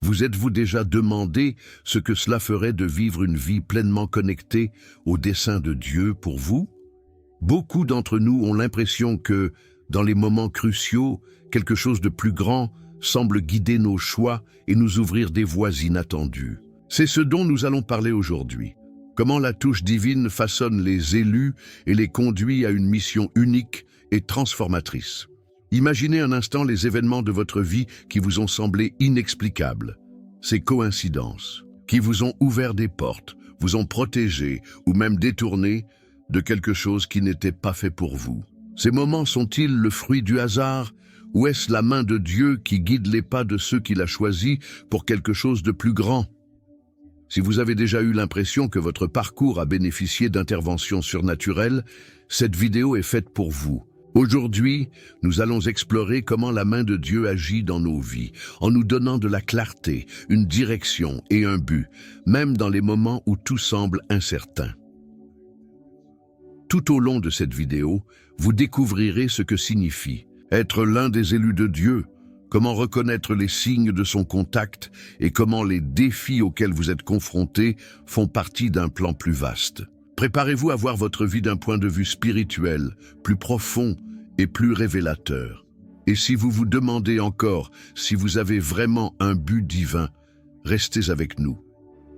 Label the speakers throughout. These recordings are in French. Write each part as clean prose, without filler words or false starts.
Speaker 1: Vous êtes-vous déjà demandé ce que cela ferait de vivre une vie pleinement connectée au dessein de Dieu pour vous? Beaucoup d'entre nous ont l'impression que, dans les moments cruciaux, quelque chose de plus grand semble guider nos choix et nous ouvrir des voies inattendues. C'est ce dont nous allons parler aujourd'hui. Comment la touche divine façonne les élus et les conduit à une mission unique et transformatrice. Imaginez un instant les événements de votre vie qui vous ont semblé inexplicables. Ces coïncidences, qui vous ont ouvert des portes, vous ont protégé ou même détourné de quelque chose qui n'était pas fait pour vous. Ces moments sont-ils le fruit du hasard ou est-ce la main de Dieu qui guide les pas de ceux qu'il a choisis pour quelque chose de plus grand? Si vous avez déjà eu l'impression que votre parcours a bénéficié d'interventions surnaturelles, cette vidéo est faite pour vous. Aujourd'hui, nous allons explorer comment la main de Dieu agit dans nos vies, en nous donnant de la clarté, une direction et un but, même dans les moments où tout semble incertain. Tout au long de cette vidéo, vous découvrirez ce que signifie être l'un des élus de Dieu, comment reconnaître les signes de son contact et comment les défis auxquels vous êtes confrontés font partie d'un plan plus vaste. Préparez-vous à voir votre vie d'un point de vue spirituel, plus profond et plus révélateur. Et si vous vous demandez encore si vous avez vraiment un but divin, restez avec nous.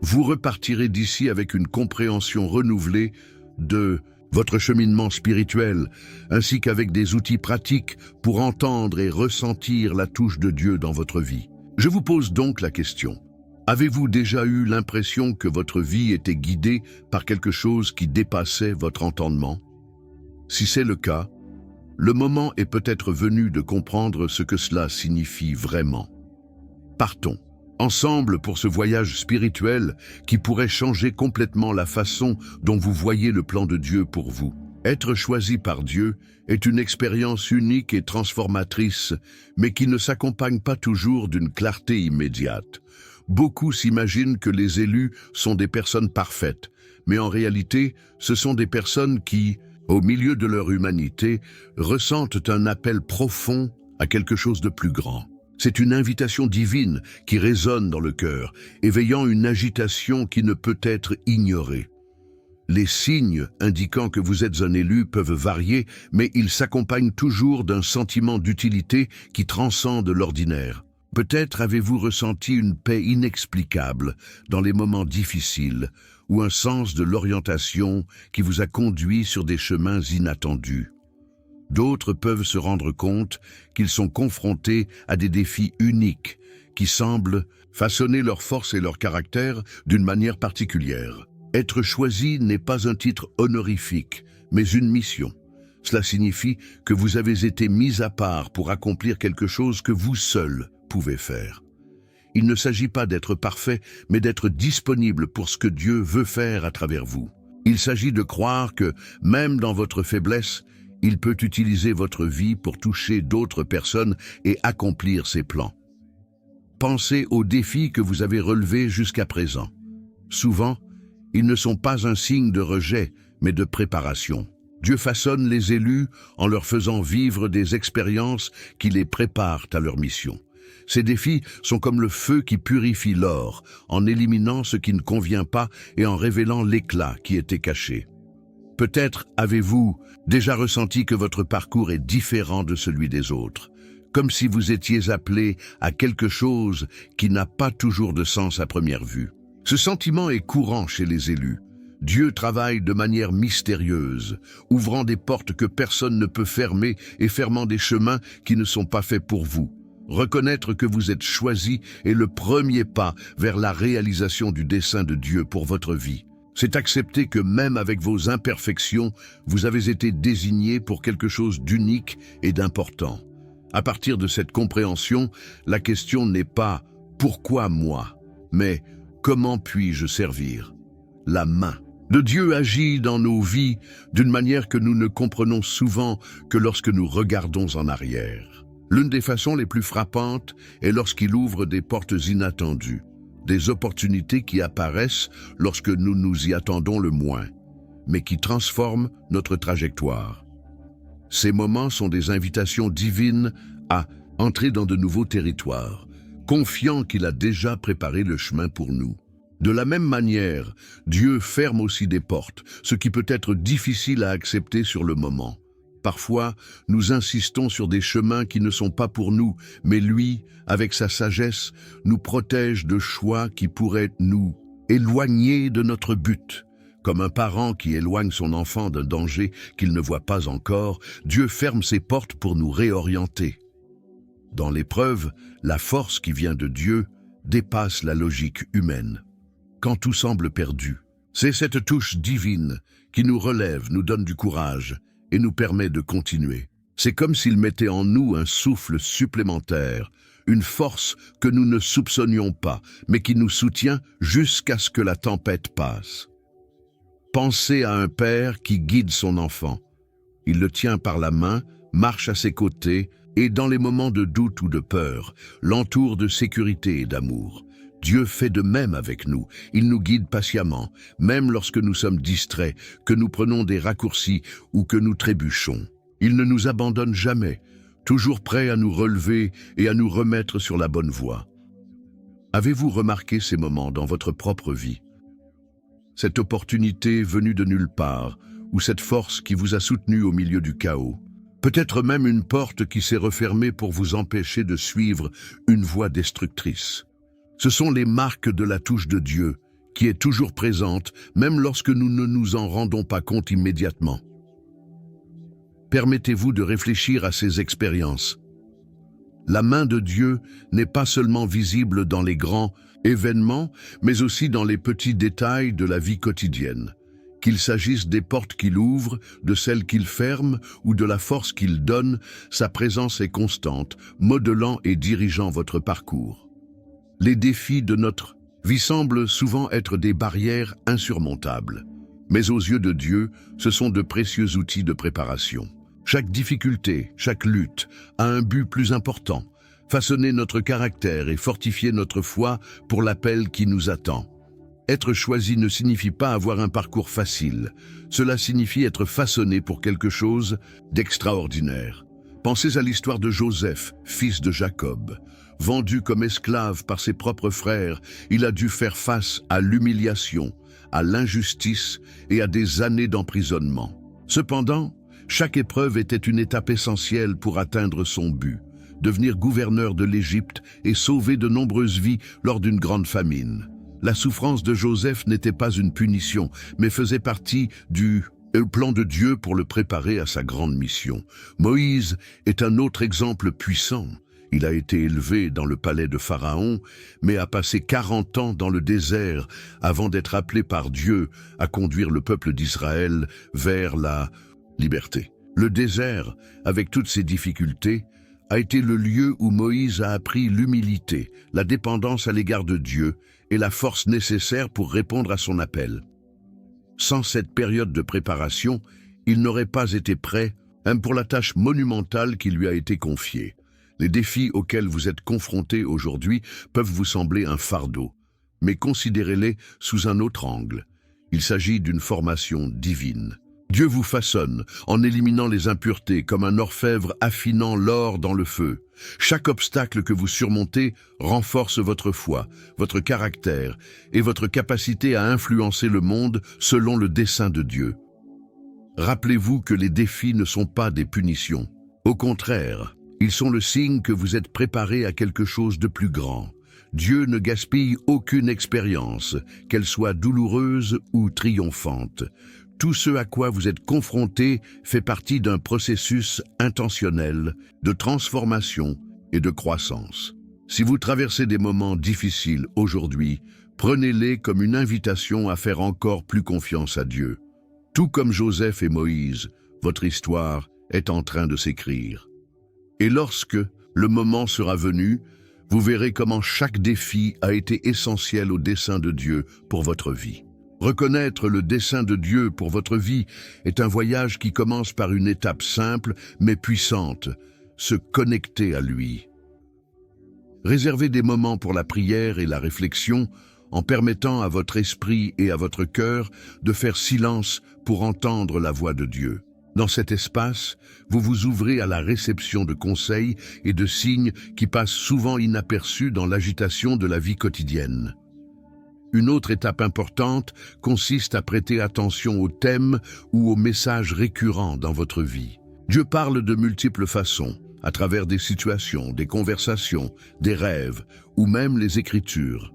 Speaker 1: Vous repartirez d'ici avec une compréhension renouvelée de votre cheminement spirituel, ainsi qu'avec des outils pratiques pour entendre et ressentir la touche de Dieu dans votre vie. Je vous pose donc la question. Avez-vous déjà eu l'impression que votre vie était guidée par quelque chose qui dépassait votre entendement? Si c'est le cas, le moment est peut-être venu de comprendre ce que cela signifie vraiment. Partons ensemble pour ce voyage spirituel qui pourrait changer complètement la façon dont vous voyez le plan de Dieu pour vous. Être choisi par Dieu est une expérience unique et transformatrice, mais qui ne s'accompagne pas toujours d'une clarté immédiate. Beaucoup s'imaginent que les élus sont des personnes parfaites, mais en réalité, ce sont des personnes qui, au milieu de leur humanité, ressentent un appel profond à quelque chose de plus grand. C'est une invitation divine qui résonne dans le cœur, éveillant une agitation qui ne peut être ignorée. Les signes indiquant que vous êtes un élu peuvent varier, mais ils s'accompagnent toujours d'un sentiment d'utilité qui transcende l'ordinaire. Peut-être avez-vous ressenti une paix inexplicable dans les moments difficiles, ou un sens de l'orientation qui vous a conduit sur des chemins inattendus. D'autres peuvent se rendre compte qu'ils sont confrontés à des défis uniques qui semblent façonner leur force et leur caractère d'une manière particulière. Être choisi n'est pas un titre honorifique, mais une mission. Cela signifie que vous avez été mis à part pour accomplir quelque chose que vous seul pouvez faire. Il ne s'agit pas d'être parfait, mais d'être disponible pour ce que Dieu veut faire à travers vous. Il s'agit de croire que, même dans votre faiblesse, il peut utiliser votre vie pour toucher d'autres personnes et accomplir ses plans. Pensez aux défis que vous avez relevés jusqu'à présent. Souvent, ils ne sont pas un signe de rejet, mais de préparation. Dieu façonne les élus en leur faisant vivre des expériences qui les préparent à leur mission. Ces défis sont comme le feu qui purifie l'or, en éliminant ce qui ne convient pas et en révélant l'éclat qui était caché. Peut-être avez-vous déjà ressenti que votre parcours est différent de celui des autres, comme si vous étiez appelé à quelque chose qui n'a pas toujours de sens à première vue. Ce sentiment est courant chez les élus. Dieu travaille de manière mystérieuse, ouvrant des portes que personne ne peut fermer et fermant des chemins qui ne sont pas faits pour vous. Reconnaître que vous êtes choisi est le premier pas vers la réalisation du dessein de Dieu pour votre vie. C'est accepter que même avec vos imperfections, vous avez été désigné pour quelque chose d'unique et d'important. À partir de cette compréhension, la question n'est pas « pourquoi moi ?», mais « comment puis-je servir ?» La main de Dieu agit dans nos vies d'une manière que nous ne comprenons souvent que lorsque nous regardons en arrière. L'une des façons les plus frappantes est lorsqu'il ouvre des portes inattendues, des opportunités qui apparaissent lorsque nous nous y attendons le moins, mais qui transforment notre trajectoire. Ces moments sont des invitations divines à entrer dans de nouveaux territoires, confiant qu'il a déjà préparé le chemin pour nous. De la même manière, Dieu ferme aussi des portes, ce qui peut être difficile à accepter sur le moment. Parfois, nous insistons sur des chemins qui ne sont pas pour nous, mais lui, avec sa sagesse, nous protège de choix qui pourraient nous éloigner de notre but. Comme un parent qui éloigne son enfant d'un danger qu'il ne voit pas encore, Dieu ferme ses portes pour nous réorienter. Dans l'épreuve, la force qui vient de Dieu dépasse la logique humaine. Quand tout semble perdu, c'est cette touche divine qui nous relève, nous donne du courage et nous permet de continuer. C'est comme s'il mettait en nous un souffle supplémentaire, une force que nous ne soupçonnions pas, mais qui nous soutient jusqu'à ce que la tempête passe. Pensez à un père qui guide son enfant. Il le tient par la main, marche à ses côtés et, dans les moments de doute ou de peur, l'entoure de sécurité et d'amour. Dieu fait de même avec nous. Il nous guide patiemment, même lorsque nous sommes distraits, que nous prenons des raccourcis ou que nous trébuchons. Il ne nous abandonne jamais, toujours prêt à nous relever et à nous remettre sur la bonne voie. Avez-vous remarqué ces moments dans votre propre vie? Cette opportunité venue de nulle part, ou cette force qui vous a soutenu au milieu du chaos? Peut-être même une porte qui s'est refermée pour vous empêcher de suivre une voie destructrice. Ce sont les marques de la touche de Dieu, qui est toujours présente, même lorsque nous ne nous en rendons pas compte immédiatement. Permettez-vous de réfléchir à ces expériences. La main de Dieu n'est pas seulement visible dans les grands événements, mais aussi dans les petits détails de la vie quotidienne. Qu'il s'agisse des portes qu'il ouvre, de celles qu'il ferme ou de la force qu'il donne, sa présence est constante, modelant et dirigeant votre parcours. Les défis de notre vie semblent souvent être des barrières insurmontables. Mais aux yeux de Dieu, ce sont de précieux outils de préparation. Chaque difficulté, chaque lutte a un but plus important, façonner notre caractère et fortifier notre foi pour l'appel qui nous attend. Être choisi ne signifie pas avoir un parcours facile. Cela signifie être façonné pour quelque chose d'extraordinaire. Pensez à l'histoire de Joseph, fils de Jacob. Vendu comme esclave par ses propres frères, il a dû faire face à l'humiliation, à l'injustice et à des années d'emprisonnement. Cependant, chaque épreuve était une étape essentielle pour atteindre son but, devenir gouverneur de l'Égypte et sauver de nombreuses vies lors d'une grande famine. La souffrance de Joseph n'était pas une punition, mais faisait partie du plan de Dieu pour le préparer à sa grande mission. Moïse est un autre exemple puissant. Il a été élevé dans le palais de Pharaon, mais a passé 40 ans dans le désert avant d'être appelé par Dieu à conduire le peuple d'Israël vers la liberté. Le désert, avec toutes ses difficultés, a été le lieu où Moïse a appris l'humilité, la dépendance à l'égard de Dieu et la force nécessaire pour répondre à son appel. Sans cette période de préparation, il n'aurait pas été prêt pour la tâche monumentale qui lui a été confiée. Les défis auxquels vous êtes confrontés aujourd'hui peuvent vous sembler un fardeau, mais considérez-les sous un autre angle. Il s'agit d'une formation divine. Dieu vous façonne en éliminant les impuretés comme un orfèvre affinant l'or dans le feu. Chaque obstacle que vous surmontez renforce votre foi, votre caractère et votre capacité à influencer le monde selon le dessein de Dieu. Rappelez-vous que les défis ne sont pas des punitions. Au contraire, ils sont le signe que vous êtes préparé à quelque chose de plus grand. Dieu ne gaspille aucune expérience, qu'elle soit douloureuse ou triomphante. Tout ce à quoi vous êtes confronté fait partie d'un processus intentionnel de transformation et de croissance. Si vous traversez des moments difficiles aujourd'hui, prenez-les comme une invitation à faire encore plus confiance à Dieu. Tout comme Joseph et Moïse, votre histoire est en train de s'écrire. Et lorsque le moment sera venu, vous verrez comment chaque défi a été essentiel au dessein de Dieu pour votre vie. Reconnaître le dessein de Dieu pour votre vie est un voyage qui commence par une étape simple mais puissante, se connecter à lui. Réservez des moments pour la prière et la réflexion en permettant à votre esprit et à votre cœur de faire silence pour entendre la voix de Dieu. Dans cet espace, vous vous ouvrez à la réception de conseils et de signes qui passent souvent inaperçus dans l'agitation de la vie quotidienne. Une autre étape importante consiste à prêter attention aux thèmes ou aux messages récurrents dans votre vie. Dieu parle de multiples façons, à travers des situations, des conversations, des rêves ou même les Écritures.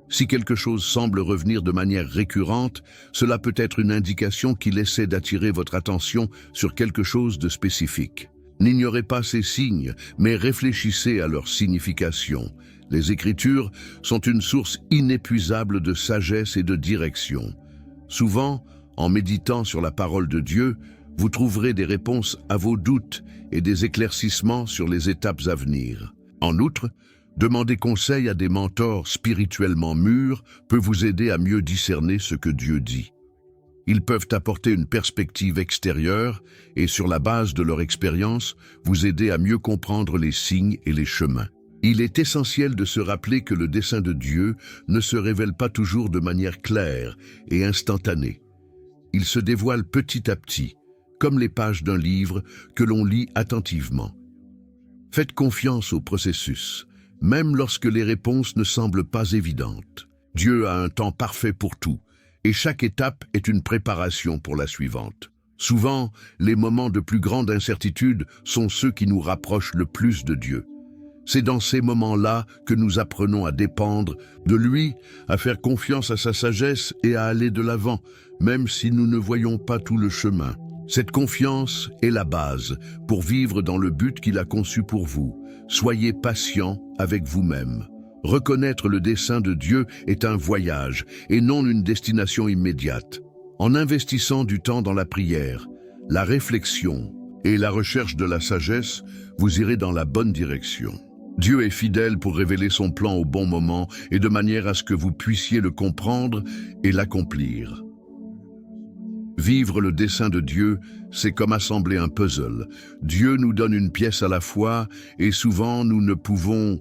Speaker 1: Si quelque chose semble revenir de manière récurrente, cela peut être une indication qu'il essaie d'attirer votre attention sur quelque chose de spécifique. N'ignorez pas ces signes, mais réfléchissez à leur signification. Les Écritures sont une source inépuisable de sagesse et de direction. Souvent, en méditant sur la parole de Dieu, vous trouverez des réponses à vos doutes et des éclaircissements sur les étapes à venir. En outre, demander conseil à des mentors spirituellement mûrs peut vous aider à mieux discerner ce que Dieu dit. Ils peuvent apporter une perspective extérieure et, sur la base de leur expérience, vous aider à mieux comprendre les signes et les chemins. Il est essentiel de se rappeler que le dessein de Dieu ne se révèle pas toujours de manière claire et instantanée. Il se dévoile petit à petit, comme les pages d'un livre que l'on lit attentivement. Faites confiance au processus, même lorsque les réponses ne semblent pas évidentes. Dieu a un temps parfait pour tout, et chaque étape est une préparation pour la suivante. Souvent, les moments de plus grande incertitude sont ceux qui nous rapprochent le plus de Dieu. C'est dans ces moments-là que nous apprenons à dépendre de lui, à faire confiance à sa sagesse et à aller de l'avant, même si nous ne voyons pas tout le chemin. Cette confiance est la base pour vivre dans le but qu'il a conçu pour vous. Soyez patient avec vous-même. Reconnaître le dessein de Dieu est un voyage et non une destination immédiate. En investissant du temps dans la prière, la réflexion et la recherche de la sagesse, vous irez dans la bonne direction. Dieu est fidèle pour révéler son plan au bon moment et de manière à ce que vous puissiez le comprendre et l'accomplir. Vivre le dessein de Dieu, c'est comme assembler un puzzle. Dieu nous donne une pièce à la fois et souvent nous ne pouvons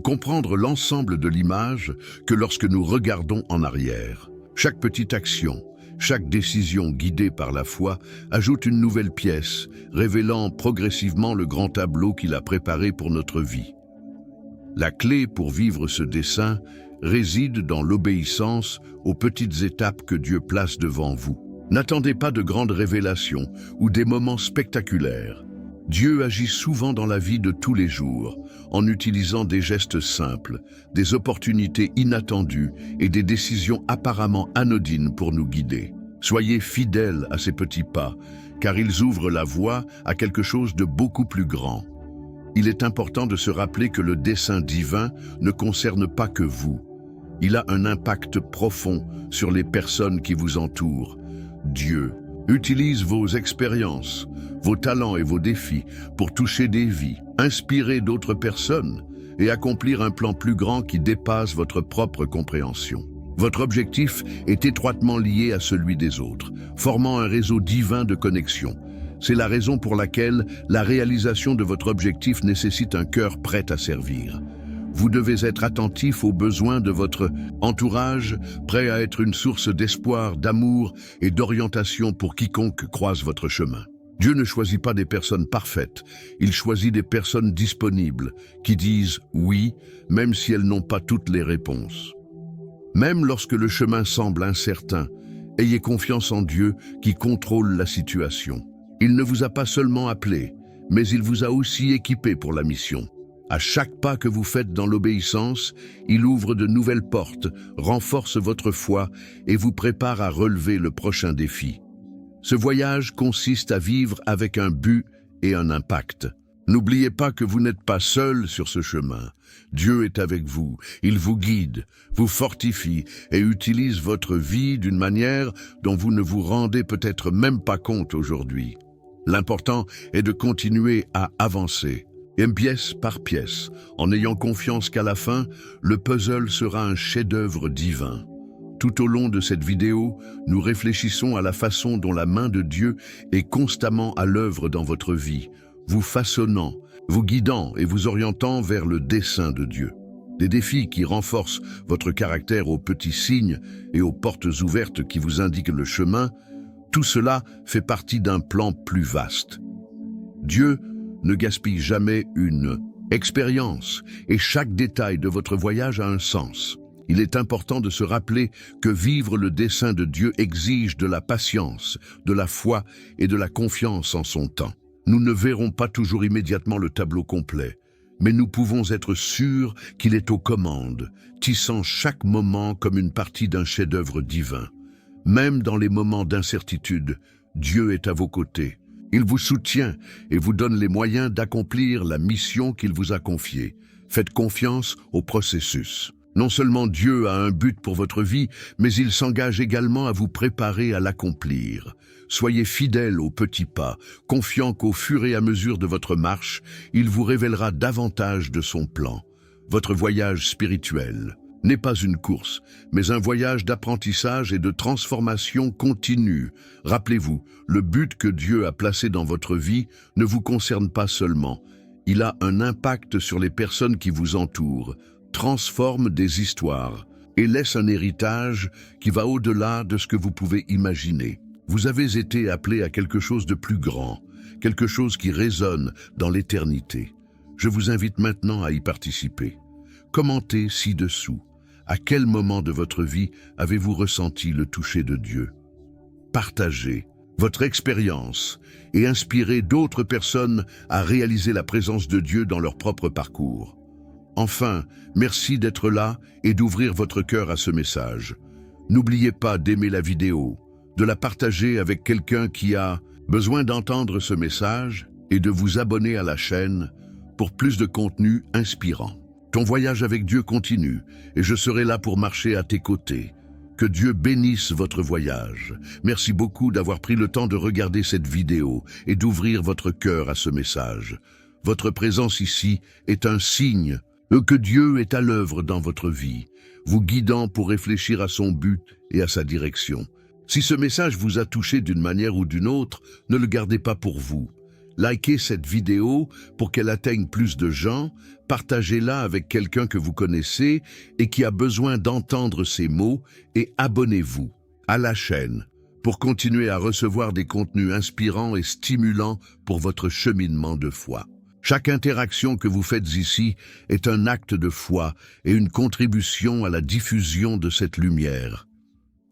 Speaker 1: comprendre l'ensemble de l'image que lorsque nous regardons en arrière. Chaque petite action, chaque décision guidée par la foi ajoute une nouvelle pièce, révélant progressivement le grand tableau qu'il a préparé pour notre vie. La clé pour vivre ce dessein réside dans l'obéissance aux petites étapes que Dieu place devant vous. N'attendez pas de grandes révélations ou des moments spectaculaires. Dieu agit souvent dans la vie de tous les jours, en utilisant des gestes simples, des opportunités inattendues et des décisions apparemment anodines pour nous guider. Soyez fidèles à ces petits pas, car ils ouvrent la voie à quelque chose de beaucoup plus grand. Il est important de se rappeler que le dessein divin ne concerne pas que vous. Il a un impact profond sur les personnes qui vous entourent. Dieu utilise vos expériences, vos talents et vos défis pour toucher des vies, inspirer d'autres personnes et accomplir un plan plus grand qui dépasse votre propre compréhension. Votre objectif est étroitement lié à celui des autres, formant un réseau divin de connexion. C'est la raison pour laquelle la réalisation de votre objectif nécessite un cœur prêt à servir. Vous devez être attentif aux besoins de votre entourage, prêt à être une source d'espoir, d'amour et d'orientation pour quiconque croise votre chemin. Dieu ne choisit pas des personnes parfaites, il choisit des personnes disponibles, qui disent oui, même si elles n'ont pas toutes les réponses. Même lorsque le chemin semble incertain, ayez confiance en Dieu qui contrôle la situation. Il ne vous a pas seulement appelé, mais il vous a aussi équipé pour la mission. À chaque pas que vous faites dans l'obéissance, il ouvre de nouvelles portes, renforce votre foi et vous prépare à relever le prochain défi. Ce voyage consiste à vivre avec un but et un impact. N'oubliez pas que vous n'êtes pas seul sur ce chemin. Dieu est avec vous, il vous guide, vous fortifie et utilise votre vie d'une manière dont vous ne vous rendez peut-être même pas compte aujourd'hui. L'important est de continuer à avancer, pièce par pièce, en ayant confiance qu'à la fin, le puzzle sera un chef-d'œuvre divin. Tout au long de cette vidéo, nous réfléchissons à la façon dont la main de Dieu est constamment à l'œuvre dans votre vie, vous façonnant, vous guidant et vous orientant vers le dessein de Dieu. Des défis qui renforcent votre caractère aux petits signes et aux portes ouvertes qui vous indiquent le chemin, Tout cela fait partie d'un plan plus vaste. Dieu ne gaspille jamais une expérience et chaque détail de votre voyage a un sens. Il est important de se rappeler que vivre le dessein de Dieu exige de la patience, de la foi et de la confiance en son temps. Nous ne verrons pas toujours immédiatement le tableau complet, mais nous pouvons être sûrs qu'il est aux commandes, tissant chaque moment comme une partie d'un chef-d'œuvre divin. Même dans les moments d'incertitude, Dieu est à vos côtés. Il vous soutient et vous donne les moyens d'accomplir la mission qu'il vous a confiée. Faites confiance au processus. Non seulement Dieu a un but pour votre vie, mais il s'engage également à vous préparer à l'accomplir. Soyez fidèles aux petits pas, confiant qu'au fur et à mesure de votre marche, il vous révélera davantage de son plan. Votre voyage spirituel n'est pas une course, mais un voyage d'apprentissage et de transformation continue. Rappelez-vous, le but que Dieu a placé dans votre vie ne vous concerne pas seulement. Il a un impact sur les personnes qui vous entourent, transforme des histoires et laisse un héritage qui va au-delà de ce que vous pouvez imaginer. Vous avez été appelé à quelque chose de plus grand, quelque chose qui résonne dans l'éternité. Je vous invite maintenant à y participer. Commentez ci-dessous. À quel moment de votre vie avez-vous ressenti le toucher de Dieu? Partagez votre expérience et inspirez d'autres personnes à réaliser la présence de Dieu dans leur propre parcours. Enfin, merci d'être là et d'ouvrir votre cœur à ce message. N'oubliez pas d'aimer la vidéo, de la partager avec quelqu'un qui a besoin d'entendre ce message et de vous abonner à la chaîne pour plus de contenu inspirant. Ton voyage avec Dieu continue et je serai là pour marcher à tes côtés. Que Dieu bénisse votre voyage. Merci beaucoup d'avoir pris le temps de regarder cette vidéo et d'ouvrir votre cœur à ce message. Votre présence ici est un signe que Dieu est à l'œuvre dans votre vie, vous guidant pour réfléchir à son but et à sa direction. Si ce message vous a touché d'une manière ou d'une autre, ne le gardez pas pour vous. Likez cette vidéo pour qu'elle atteigne plus de gens, partagez-la avec quelqu'un que vous connaissez et qui a besoin d'entendre ces mots et abonnez-vous à la chaîne pour continuer à recevoir des contenus inspirants et stimulants pour votre cheminement de foi. Chaque interaction que vous faites ici est un acte de foi et une contribution à la diffusion de cette lumière.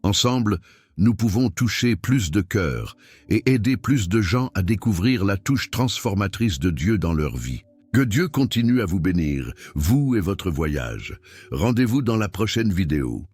Speaker 1: Ensemble, nous pouvons toucher plus de cœurs et aider plus de gens à découvrir la touche transformatrice de Dieu dans leur vie. Que Dieu continue à vous bénir, vous et votre voyage. Rendez-vous dans la prochaine vidéo.